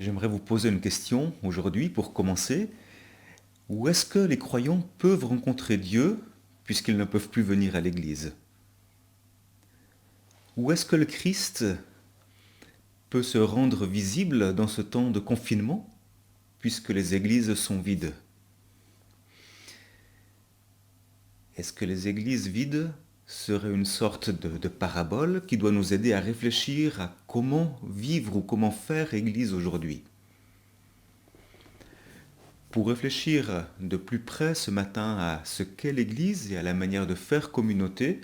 J'aimerais vous poser une question aujourd'hui pour commencer. Où est-ce que les croyants peuvent rencontrer Dieu puisqu'ils ne peuvent plus venir à l'église? Où est-ce que le Christ peut se rendre visible dans ce temps de confinement puisque les églises sont vides? Est-ce que les églises vides seraient une sorte de parabole qui doit nous aider à réfléchir à comment vivre ou comment faire église aujourd'hui? Pour réfléchir de plus près ce matin à ce qu'est l'Église et à la manière de faire communauté,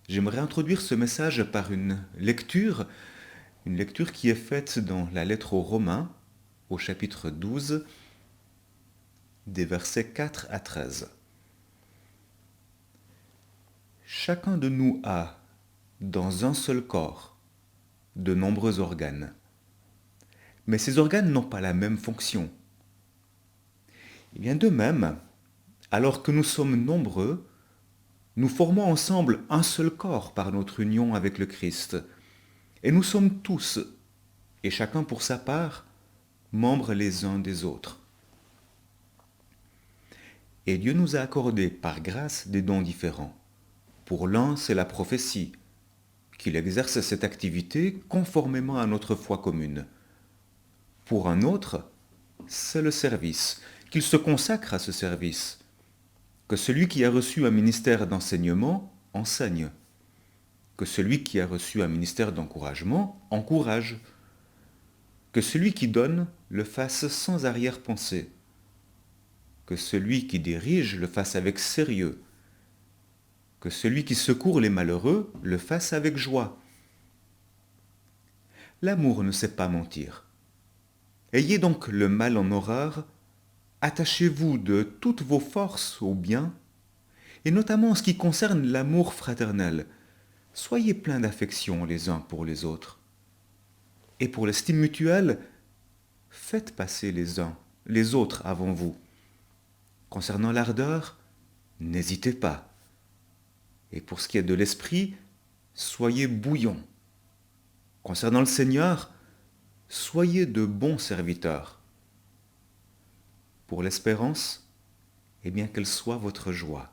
j'aimerais introduire ce message par une lecture qui est faite dans la lettre aux Romains, au chapitre 12, des versets 4 à 13. Chacun de nous a, dans un seul corps, de nombreux organes. Mais ces organes n'ont pas la même fonction. Et bien de même, alors que nous sommes nombreux, nous formons ensemble un seul corps par notre union avec le Christ. Et nous sommes tous, et chacun pour sa part, membres les uns des autres. Et Dieu nous a accordé par grâce des dons différents. Pour l'un, c'est la prophétie, qu'il exerce cette activité conformément à notre foi commune. Pour un autre, c'est le service, qu'il se consacre à ce service, que celui qui a reçu un ministère d'enseignement enseigne, que celui qui a reçu un ministère d'encouragement encourage, que celui qui donne le fasse sans arrière-pensée, que celui qui dirige le fasse avec sérieux, que celui qui secourt les malheureux le fasse avec joie. L'amour ne sait pas mentir. Ayez donc le mal en horreur, attachez-vous de toutes vos forces au bien, et notamment en ce qui concerne l'amour fraternel. Soyez pleins d'affection les uns pour les autres. Et pour l'estime mutuelle, faites passer les uns les autres avant vous. Concernant l'ardeur, n'hésitez pas. Et pour ce qui est de l'esprit, soyez bouillants. Concernant le Seigneur, soyez de bons serviteurs. Pour l'espérance, eh bien qu'elle soit votre joie.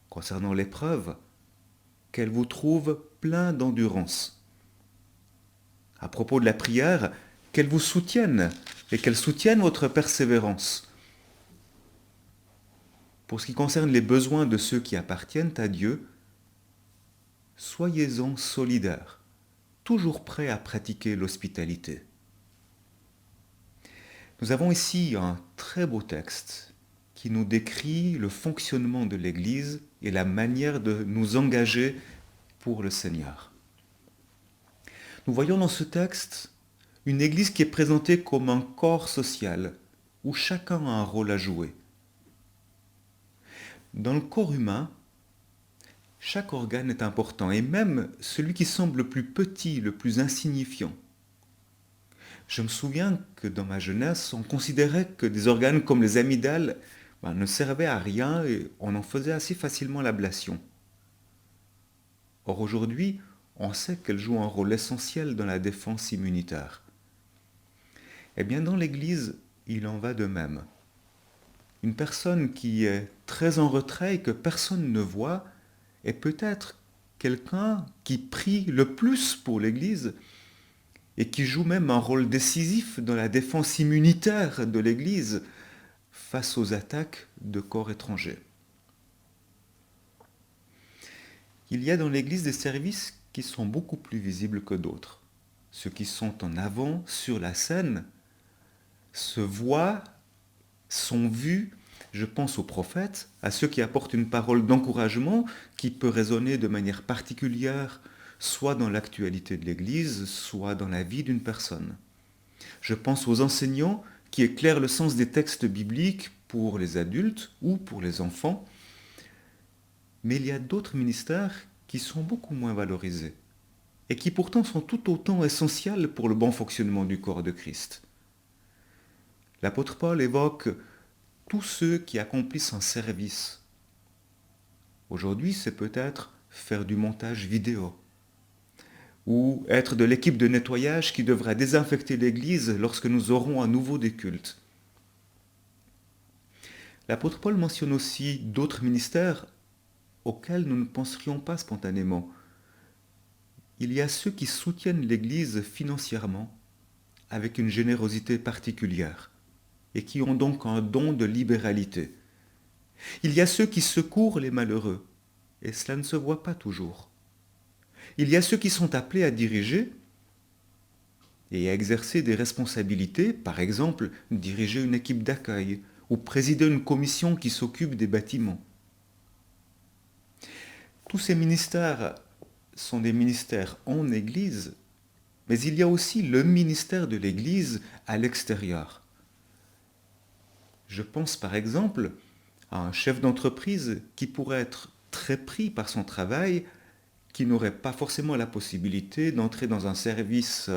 Concernant l'épreuve, qu'elle vous trouve plein d'endurance. À propos de la prière, qu'elle vous soutienne et qu'elle soutienne votre persévérance. Pour ce qui concerne les besoins de ceux qui appartiennent à Dieu, soyez-en solidaires, toujours prêts à pratiquer l'hospitalité. Nous avons ici un très beau texte qui nous décrit le fonctionnement de l'Église et la manière de nous engager pour le Seigneur. Nous voyons dans ce texte une Église qui est présentée comme un corps social où chacun a un rôle à jouer. Dans le corps humain, chaque organe est important, et même celui qui semble le plus petit, le plus insignifiant. Je me souviens que dans ma jeunesse, on considérait que des organes comme les amygdales ne servaient à rien et on en faisait assez facilement l'ablation. Or aujourd'hui, on sait qu'elles jouent un rôle essentiel dans la défense immunitaire. Eh bien, dans l'Église, il en va de même. Une personne qui est très en retrait et que personne ne voit est peut-être quelqu'un qui prie le plus pour l'Église et qui joue même un rôle décisif dans la défense immunitaire de l'Église face aux attaques de corps étrangers. Il y a dans l'Église des services qui sont beaucoup plus visibles que d'autres. Ceux qui sont en avant, sur la scène, se voient, sont vus. Je pense aux prophètes, à ceux qui apportent une parole d'encouragement qui peut résonner de manière particulière, soit dans l'actualité de l'Église, soit dans la vie d'une personne. Je pense aux enseignants qui éclairent le sens des textes bibliques pour les adultes ou pour les enfants. Mais il y a d'autres ministères qui sont beaucoup moins valorisés et qui pourtant sont tout autant essentiels pour le bon fonctionnement du corps de Christ. L'apôtre Paul évoque tous ceux qui accomplissent un service. Aujourd'hui, c'est peut-être faire du montage vidéo, ou être de l'équipe de nettoyage qui devra désinfecter l'église lorsque nous aurons à nouveau des cultes. L'apôtre Paul mentionne aussi d'autres ministères auxquels nous ne penserions pas spontanément. Il y a ceux qui soutiennent l'Église financièrement avec une générosité particulière et qui ont donc un don de libéralité. Il y a ceux qui secourent les malheureux et cela ne se voit pas toujours. Il y a ceux qui sont appelés à diriger et à exercer des responsabilités, par exemple diriger une équipe d'accueil ou présider une commission qui s'occupe des bâtiments. Tous ces ministères sont des ministères en Église, mais il y a aussi le ministère de l'Église à l'extérieur. Je pense par exemple à un chef d'entreprise qui pourrait être très pris par son travail, qui n'aurait pas forcément la possibilité d'entrer dans un service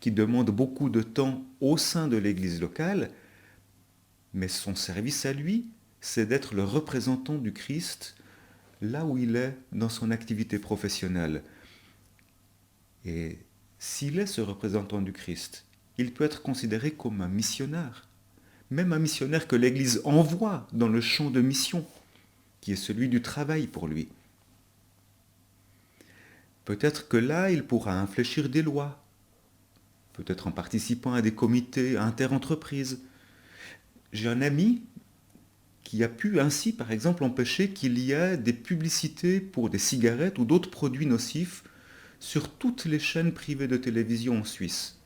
qui demande beaucoup de temps au sein de l'Église locale, mais son service à lui, c'est d'être le représentant du Christ là où il est dans son activité professionnelle. Et s'il est ce représentant du Christ, il peut être considéré comme un missionnaire, même un missionnaire que l'Église envoie dans le champ de mission, qui est celui du travail pour lui. Peut-être que là, il pourra infléchir des lois, peut-être en participant à des comités interentreprises. J'ai un ami qui a pu ainsi, par exemple, empêcher qu'il y ait des publicités pour des cigarettes ou d'autres produits nocifs sur toutes les chaînes privées de télévision en Suisse.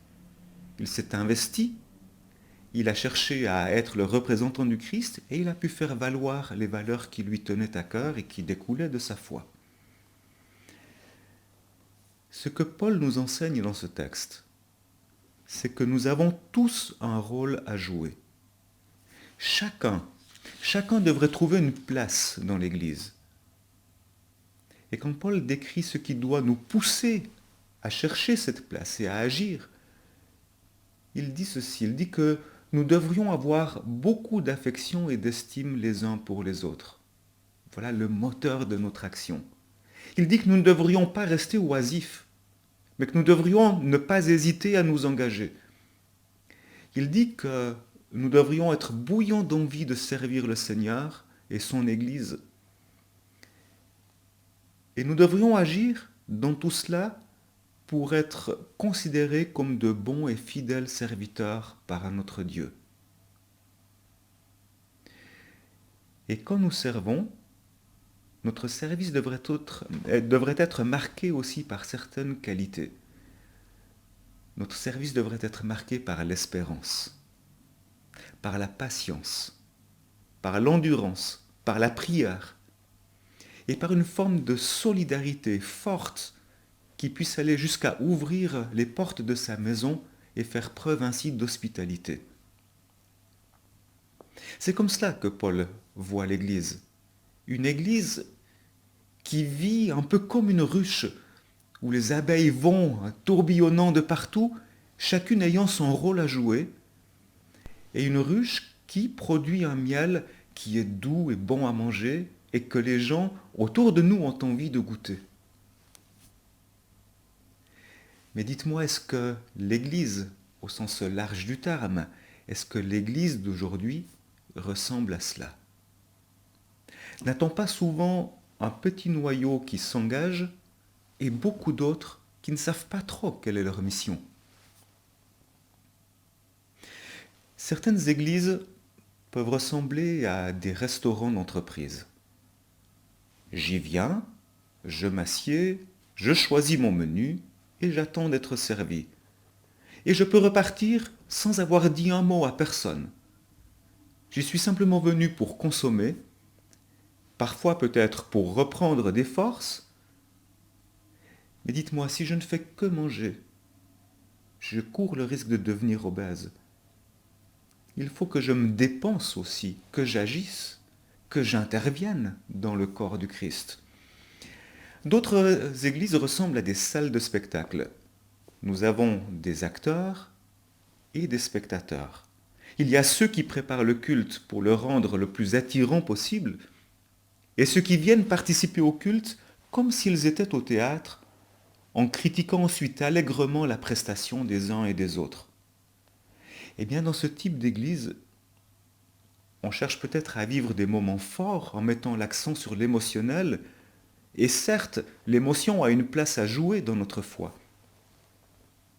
Il s'est investi, il a cherché à être le représentant du Christ et il a pu faire valoir les valeurs qui lui tenaient à cœur et qui découlaient de sa foi. Ce que Paul nous enseigne dans ce texte, c'est que nous avons tous un rôle à jouer. Chacun devrait trouver une place dans l'Église. Et quand Paul décrit ce qui doit nous pousser à chercher cette place et à agir, il dit ceci, il dit que nous devrions avoir beaucoup d'affection et d'estime les uns pour les autres. Voilà le moteur de notre action. Il dit que nous ne devrions pas rester oisifs, mais que nous devrions ne pas hésiter à nous engager. Il dit que nous devrions être bouillants d'envie de servir le Seigneur et son Église. Et nous devrions agir dans tout cela pour être considérés comme de bons et fidèles serviteurs par notre Dieu. Et quand nous servons, notre service devrait être marqué aussi par certaines qualités. Notre service devrait être marqué par l'espérance, par la patience, par l'endurance, par la prière, et par une forme de solidarité forte qui puisse aller jusqu'à ouvrir les portes de sa maison et faire preuve ainsi d'hospitalité. C'est comme cela que Paul voit l'Église. Une Église qui vit un peu comme une ruche, où les abeilles vont tourbillonnant de partout, chacune ayant son rôle à jouer, et une ruche qui produit un miel qui est doux et bon à manger, et que les gens autour de nous ont envie de goûter. Mais dites-moi, est-ce que l'Église, au sens large du terme, est-ce que l'Église d'aujourd'hui ressemble à cela? N'a-t-on pas souvent un petit noyau qui s'engage et beaucoup d'autres qui ne savent pas trop quelle est leur mission? Certaines églises peuvent ressembler à des restaurants d'entreprise. J'y viens, je m'assieds, je choisis mon menu et j'attends d'être servi. Et je peux repartir sans avoir dit un mot à personne. J'y suis simplement venu pour consommer, parfois peut-être pour reprendre des forces. Mais dites-moi, si je ne fais que manger, je cours le risque de devenir obèse. Il faut que je me dépense aussi, que j'agisse, que j'intervienne dans le corps du Christ. D'autres églises ressemblent à des salles de spectacle. Nous avons des acteurs et des spectateurs. Il y a ceux qui préparent le culte pour le rendre le plus attirant possible, et ceux qui viennent participer au culte comme s'ils étaient au théâtre, en critiquant ensuite allègrement la prestation des uns et des autres. Eh bien, dans ce type d'église, on cherche peut-être à vivre des moments forts en mettant l'accent sur l'émotionnel, et certes, l'émotion a une place à jouer dans notre foi.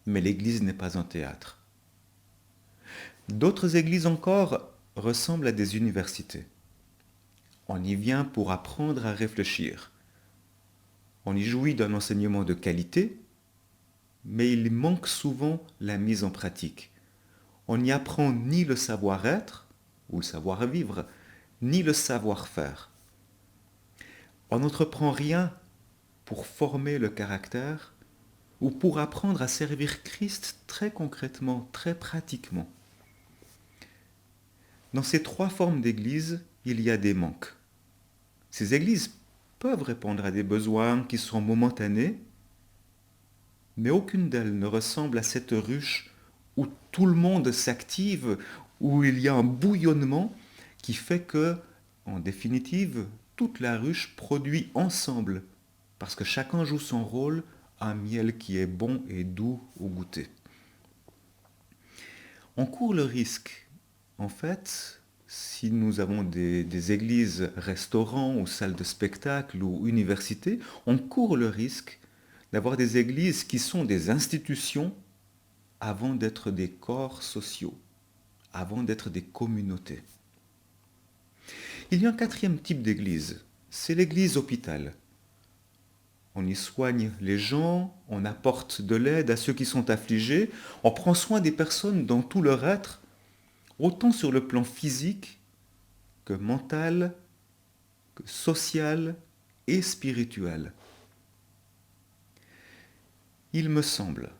Mais l'église n'est pas un théâtre. D'autres églises encore ressemblent à des universités. On y vient pour apprendre à réfléchir. On y jouit d'un enseignement de qualité, mais il manque souvent la mise en pratique. On n'y apprend ni le savoir-être, ou le savoir-vivre, ni le savoir-faire. On n'entreprend rien pour former le caractère ou pour apprendre à servir Christ très concrètement, très pratiquement. Dans ces trois formes d'église, il y a des manques. Ces églises peuvent répondre à des besoins qui sont momentanés, mais aucune d'elles ne ressemble à cette ruche où tout le monde s'active, où il y a un bouillonnement qui fait que, en définitive, toute la ruche produit ensemble, parce que chacun joue son rôle, un miel qui est bon et doux au goûter. On court le risque, en fait, si nous avons des églises, restaurants ou salles de spectacle ou universités, on court le risque d'avoir des églises qui sont des institutions avant d'être des corps sociaux, avant d'être des communautés. Il y a un quatrième type d'église, c'est l'église hôpital. On y soigne les gens, on apporte de l'aide à ceux qui sont affligés, on prend soin des personnes dans tout leur être, autant sur le plan physique que mental, que social et spirituel. Il me semble,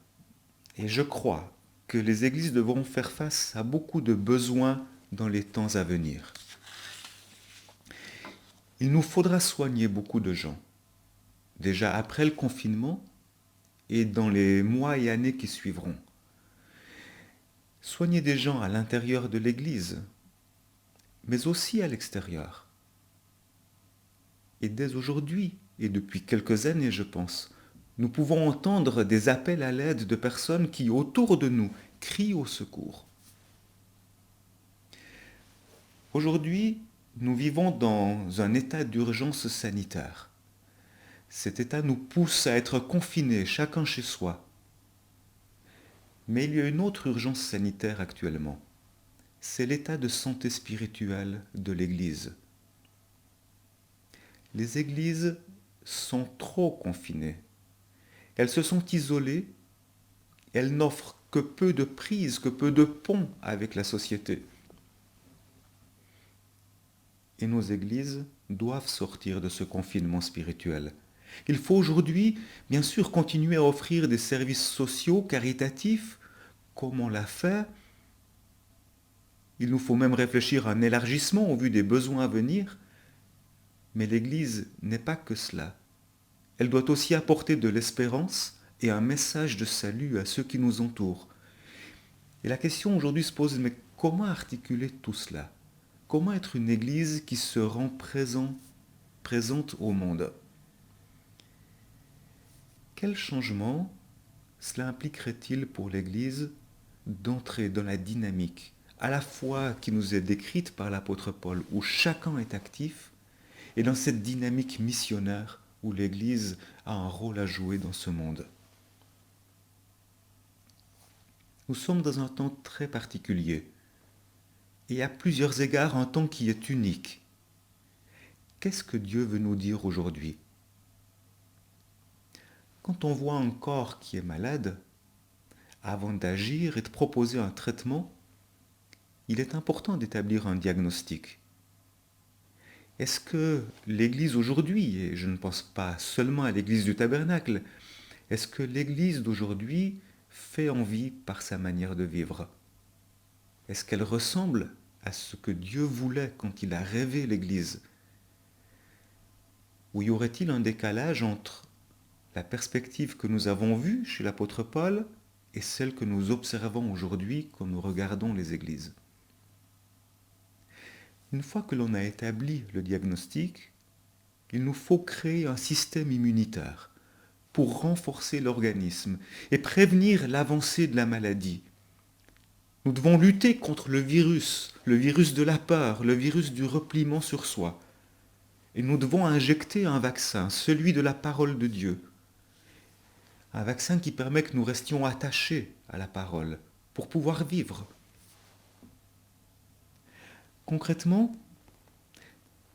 et je crois, que les églises devront faire face à beaucoup de besoins dans les temps à venir. Il nous faudra soigner beaucoup de gens, déjà après le confinement et dans les mois et années qui suivront. Soigner des gens à l'intérieur de l'Église, mais aussi à l'extérieur. Et dès aujourd'hui, et depuis quelques années je pense, nous pouvons entendre des appels à l'aide de personnes qui, autour de nous, crient au secours. Aujourd'hui, nous vivons dans un état d'urgence sanitaire. Cet état nous pousse à être confinés, chacun chez soi. Mais il y a une autre urgence sanitaire actuellement. C'est l'état de santé spirituelle de l'Église. Les églises sont trop confinées. Elles se sont isolées, elles n'offrent que peu de prise, que peu de pont avec la société. Et nos églises doivent sortir de ce confinement spirituel. Il faut aujourd'hui, bien sûr, continuer à offrir des services sociaux, caritatifs, comme on l'a fait. Il nous faut même réfléchir à un élargissement au vu des besoins à venir. Mais l'Église n'est pas que cela. Elle doit aussi apporter de l'espérance et un message de salut à ceux qui nous entourent. Et la question aujourd'hui se pose, mais comment articuler tout cela? Comment être une Église qui se rend présente au monde? Quel changement cela impliquerait-il pour l'Église d'entrer dans la dynamique, à la fois qui nous est décrite par l'apôtre Paul, où chacun est actif, et dans cette dynamique missionnaire où l'Église a un rôle à jouer dans ce monde? Nous sommes dans un temps très particulier, et à plusieurs égards un temps qui est unique. Qu'est-ce que Dieu veut nous dire aujourd'hui? Quand on voit un corps qui est malade, avant d'agir et de proposer un traitement, il est important d'établir un diagnostic. Est-ce que l'Église aujourd'hui, et je ne pense pas seulement à l'Église du Tabernacle, est-ce que l'Église d'aujourd'hui fait envie par sa manière de vivre? Est-ce qu'elle ressemble à ce que Dieu voulait quand il a rêvé l'Église? Ou y aurait-il un décalage entre la perspective que nous avons vue chez l'apôtre Paul et celle que nous observons aujourd'hui quand nous regardons les églises? Une fois que l'on a établi le diagnostic, il nous faut créer un système immunitaire, pour renforcer l'organisme et prévenir l'avancée de la maladie. Nous devons lutter contre le virus de la peur, le virus du repliement sur soi. Et nous devons injecter un vaccin, celui de la parole de Dieu. Un vaccin qui permet que nous restions attachés à la parole pour pouvoir vivre. Concrètement,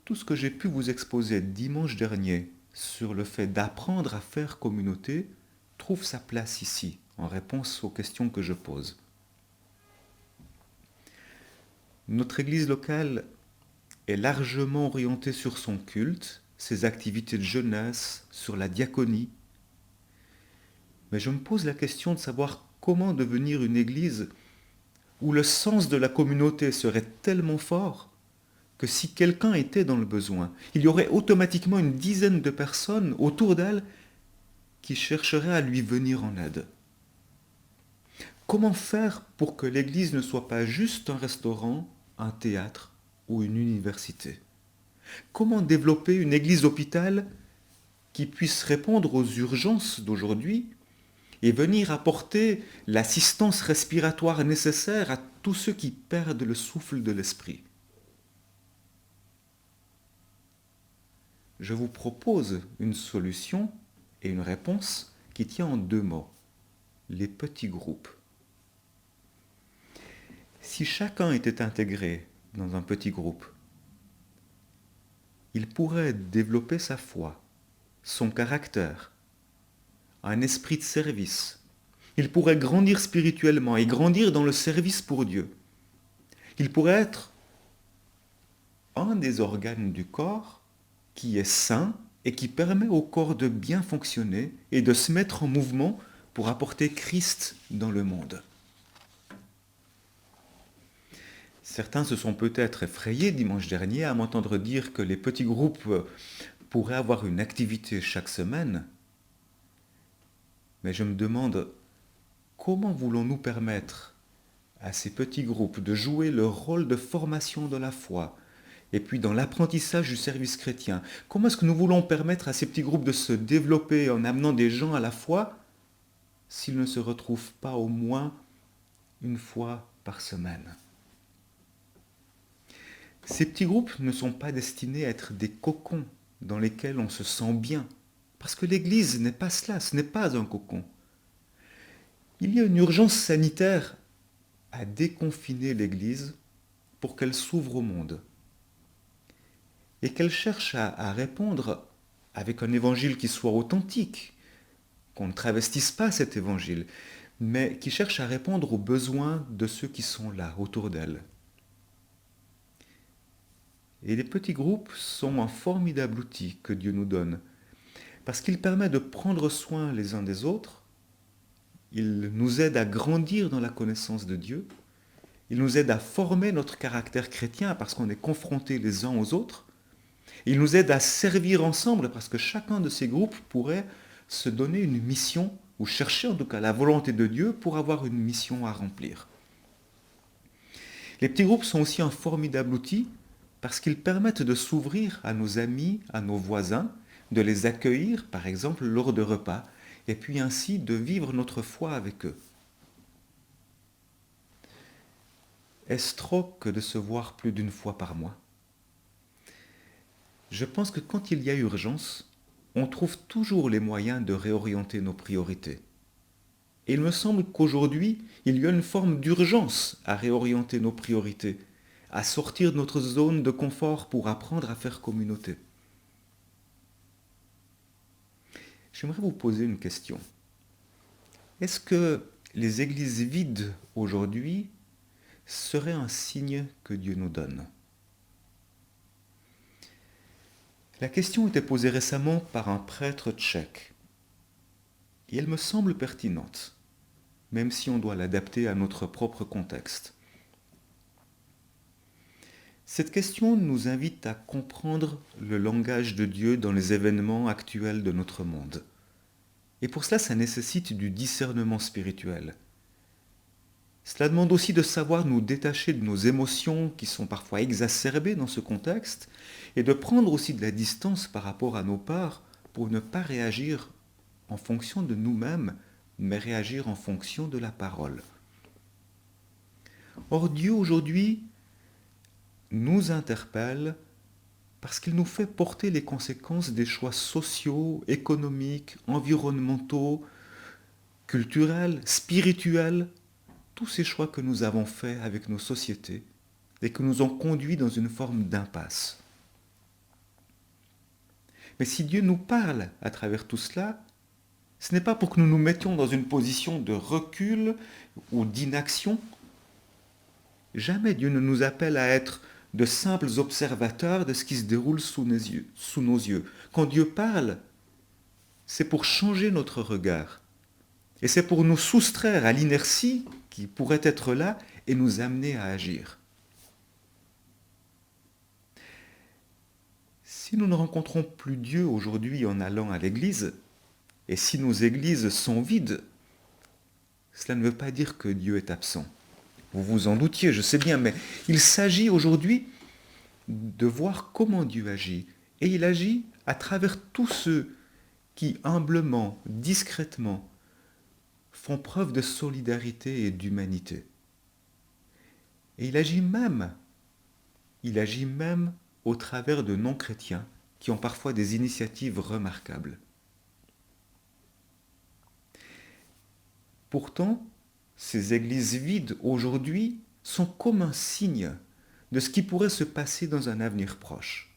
tout ce que j'ai pu vous exposer dimanche dernier sur le fait d'apprendre à faire communauté trouve sa place ici, en réponse aux questions que je pose. Notre Église locale est largement orientée sur son culte, ses activités de jeunesse, sur la diaconie. Mais je me pose la question de savoir comment devenir une Église où le sens de la communauté serait tellement fort que si quelqu'un était dans le besoin, il y aurait automatiquement une dizaine de personnes autour d'elle qui chercheraient à lui venir en aide. Comment faire pour que l'Église ne soit pas juste un restaurant, un théâtre ou une université? Comment développer une Église hôpital qui puisse répondre aux urgences d'aujourd'hui et venir apporter l'assistance respiratoire nécessaire à tous ceux qui perdent le souffle de l'esprit? Je vous propose une solution et une réponse qui tient en 2 mots: les petits groupes. Si chacun était intégré dans un petit groupe, il pourrait développer sa foi, son caractère, un esprit de service. Il pourrait grandir spirituellement et grandir dans le service pour Dieu. Il pourrait être un des organes du corps qui est sain et qui permet au corps de bien fonctionner et de se mettre en mouvement pour apporter Christ dans le monde. Certains se sont peut-être effrayés dimanche dernier à m'entendre dire que les petits groupes pourraient avoir une activité chaque semaine. Mais je me demande, comment voulons-nous permettre à ces petits groupes de jouer leur rôle de formation de la foi et puis dans l'apprentissage du service chrétien? Comment est-ce que nous voulons permettre à ces petits groupes de se développer en amenant des gens à la foi s'ils ne se retrouvent pas au moins une fois par semaine? Ces petits groupes ne sont pas destinés à être des cocons dans lesquels on se sent bien, parce que l'Église n'est pas cela, ce n'est pas un cocon. Il y a une urgence sanitaire à déconfiner l'Église pour qu'elle s'ouvre au monde et qu'elle cherche à répondre avec un évangile qui soit authentique, qu'on ne travestisse pas cet évangile, mais qui cherche à répondre aux besoins de ceux qui sont là, autour d'elle. Et les petits groupes sont un formidable outil que Dieu nous donne, parce qu'il permet de prendre soin les uns des autres, il nous aide à grandir dans la connaissance de Dieu, il nous aide à former notre caractère chrétien parce qu'on est confrontés les uns aux autres, il nous aide à servir ensemble parce que chacun de ces groupes pourrait se donner une mission, ou chercher en tout cas la volonté de Dieu pour avoir une mission à remplir. Les petits groupes sont aussi un formidable outil parce qu'ils permettent de s'ouvrir à nos amis, à nos voisins, de les accueillir, par exemple, lors de repas, et puis ainsi de vivre notre foi avec eux. Est-ce trop que de se voir plus d'une fois par mois? Je pense que quand il y a urgence, on trouve toujours les moyens de réorienter nos priorités. Et il me semble qu'aujourd'hui, il y a une forme d'urgence à réorienter nos priorités, à sortir de notre zone de confort pour apprendre à faire communauté. J'aimerais vous poser une question. Est-ce que les églises vides aujourd'hui seraient un signe que Dieu nous donne? La question était posée récemment par un prêtre tchèque. Et elle me semble pertinente, même si on doit l'adapter à notre propre contexte. Cette question nous invite à comprendre le langage de Dieu dans les événements actuels de notre monde. Et pour cela, ça nécessite du discernement spirituel. Cela demande aussi de savoir nous détacher de nos émotions qui sont parfois exacerbées dans ce contexte et de prendre aussi de la distance par rapport à nos peurs pour ne pas réagir en fonction de nous-mêmes, mais réagir en fonction de la parole. Or Dieu aujourd'hui nous interpelle parce qu'il nous fait porter les conséquences des choix sociaux, économiques, environnementaux, culturels, spirituels, tous ces choix que nous avons faits avec nos sociétés et que nous ont conduits dans une forme d'impasse. Mais si Dieu nous parle à travers tout cela, ce n'est pas pour que nous nous mettions dans une position de recul ou d'inaction. Jamais Dieu ne nous appelle à être de simples observateurs de ce qui se déroule sous nos yeux. Quand Dieu parle, c'est pour changer notre regard. Et c'est pour nous soustraire à l'inertie qui pourrait être là et nous amener à agir. Si nous ne rencontrons plus Dieu aujourd'hui en allant à l'église, et si nos églises sont vides, cela ne veut pas dire que Dieu est absent. Vous vous en doutiez, je sais bien, mais il s'agit aujourd'hui de voir comment Dieu agit. Et il agit à travers tous ceux qui, humblement, discrètement, font preuve de solidarité et d'humanité. Et il agit même au travers de non-chrétiens qui ont parfois des initiatives remarquables. Pourtant, ces églises vides aujourd'hui sont comme un signe de ce qui pourrait se passer dans un avenir proche.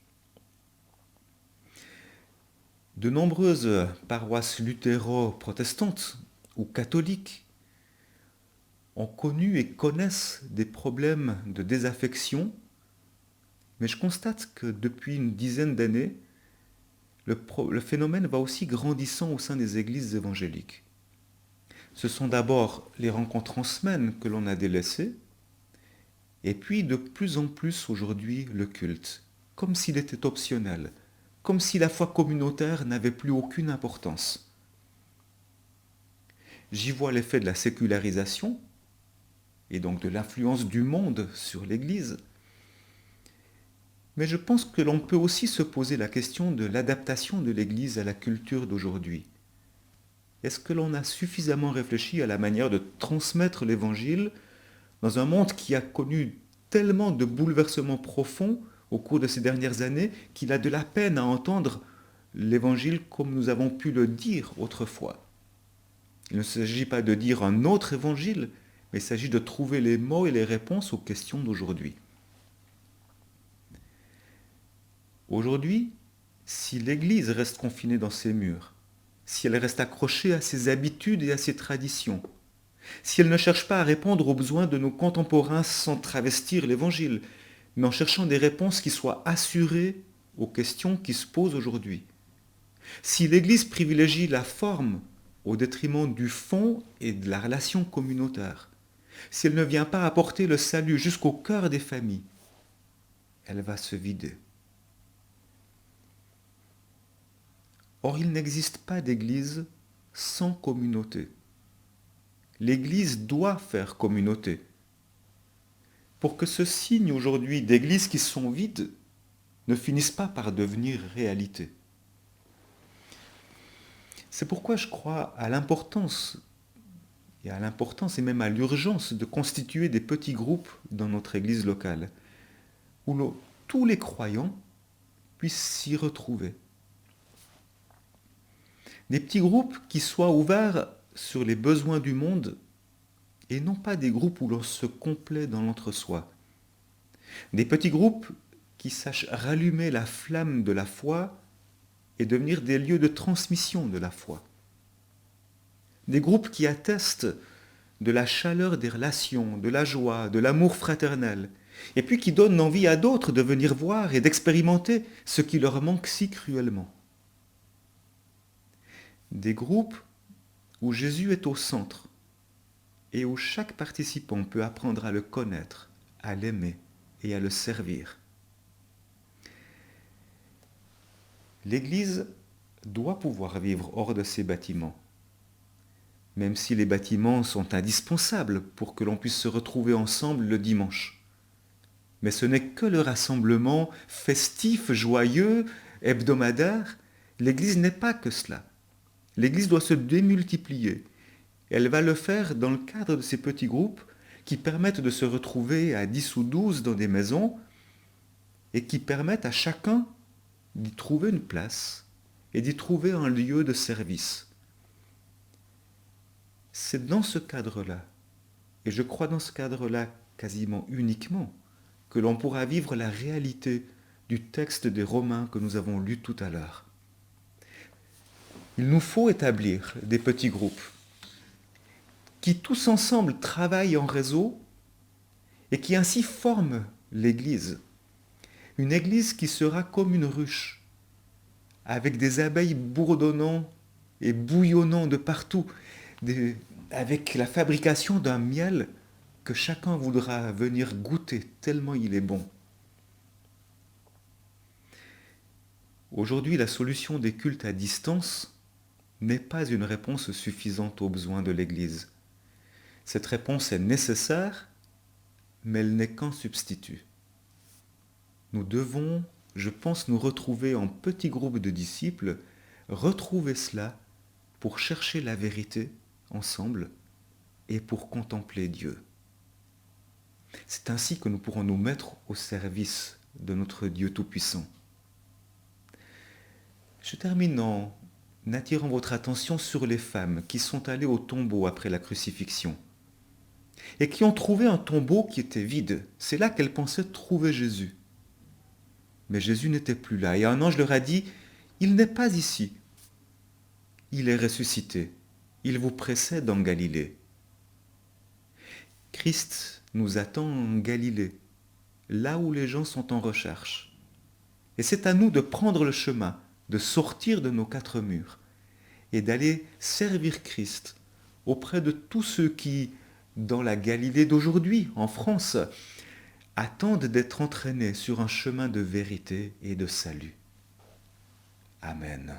De nombreuses paroisses luthéro-protestantes ou catholiques ont connu et connaissent des problèmes de désaffection, mais je constate que depuis une dizaine d'années, le phénomène va aussi grandissant au sein des églises évangéliques. Ce sont d'abord les rencontres en semaine que l'on a délaissées, et puis de plus en plus aujourd'hui le culte, comme s'il était optionnel, comme si la foi communautaire n'avait plus aucune importance. J'y vois l'effet de la sécularisation, et donc de l'influence du monde sur l'Église, mais je pense que l'on peut aussi se poser la question de l'adaptation de l'Église à la culture d'aujourd'hui. Est-ce que l'on a suffisamment réfléchi à la manière de transmettre l'Évangile dans un monde qui a connu tellement de bouleversements profonds au cours de ces dernières années qu'il a de la peine à entendre l'Évangile comme nous avons pu le dire autrefois. Il ne s'agit pas de dire un autre Évangile, mais il s'agit de trouver les mots et les réponses aux questions d'aujourd'hui. Aujourd'hui, si l'Église reste confinée dans ses murs, si elle reste accrochée à ses habitudes et à ses traditions, si elle ne cherche pas à répondre aux besoins de nos contemporains sans travestir l'Évangile, mais en cherchant des réponses qui soient assurées aux questions qui se posent aujourd'hui, si l'Église privilégie la forme au détriment du fond et de la relation communautaire, si elle ne vient pas apporter le salut jusqu'au cœur des familles, elle va se vider. Or, il n'existe pas d'église sans communauté. L'Église doit faire communauté. Pour que ce signe aujourd'hui d'églises qui sont vides ne finisse pas par devenir réalité. C'est pourquoi je crois à l'importance et même à l'urgence de constituer des petits groupes dans notre Église locale, où tous les croyants puissent s'y retrouver. Des petits groupes qui soient ouverts sur les besoins du monde et non pas des groupes où l'on se complaît dans l'entre-soi. Des petits groupes qui sachent rallumer la flamme de la foi et devenir des lieux de transmission de la foi. Des groupes qui attestent de la chaleur des relations, de la joie, de l'amour fraternel, et puis qui donnent envie à d'autres de venir voir et d'expérimenter ce qui leur manque si cruellement. Des groupes où Jésus est au centre et où chaque participant peut apprendre à le connaître, à l'aimer et à le servir. L'Église doit pouvoir vivre hors de ces bâtiments, même si les bâtiments sont indispensables pour que l'on puisse se retrouver ensemble le dimanche. Mais ce n'est que le rassemblement festif, joyeux, hebdomadaire. L'Église n'est pas que cela. L'Église doit se démultiplier. Elle va le faire dans le cadre de ces petits groupes qui permettent de se retrouver à 10 ou 12 dans des maisons et qui permettent à chacun d'y trouver une place et d'y trouver un lieu de service. C'est dans ce cadre-là, et je crois dans ce cadre-là quasiment uniquement, que l'on pourra vivre la réalité du texte des Romains que nous avons lu tout à l'heure. Il nous faut établir des petits groupes qui tous ensemble travaillent en réseau et qui ainsi forment l'Église. Une Église qui sera comme une ruche, avec des abeilles bourdonnant et bouillonnant de partout, avec la fabrication d'un miel que chacun voudra venir goûter tellement il est bon. Aujourd'hui, la solution des cultes à distance n'est pas une réponse suffisante aux besoins de l'Église. Cette réponse est nécessaire, mais elle n'est qu'un substitut. Nous devons, je pense, nous retrouver en petits groupes de disciples, retrouver cela pour chercher la vérité ensemble et pour contempler Dieu. C'est ainsi que nous pourrons nous mettre au service de notre Dieu Tout-Puissant. Je termine en attirant votre attention sur les femmes qui sont allées au tombeau après la crucifixion et qui ont trouvé un tombeau qui était vide. C'est là qu'elles pensaient trouver Jésus. Mais Jésus n'était plus là et un ange leur a dit « Il n'est pas ici. Il est ressuscité. Il vous précède en Galilée. » Christ nous attend en Galilée, là où les gens sont en recherche. Et c'est à nous de prendre le chemin, de sortir de nos 4 murs et d'aller servir Christ auprès de tous ceux qui, dans la Galilée d'aujourd'hui, en France, attendent d'être entraînés sur un chemin de vérité et de salut. Amen.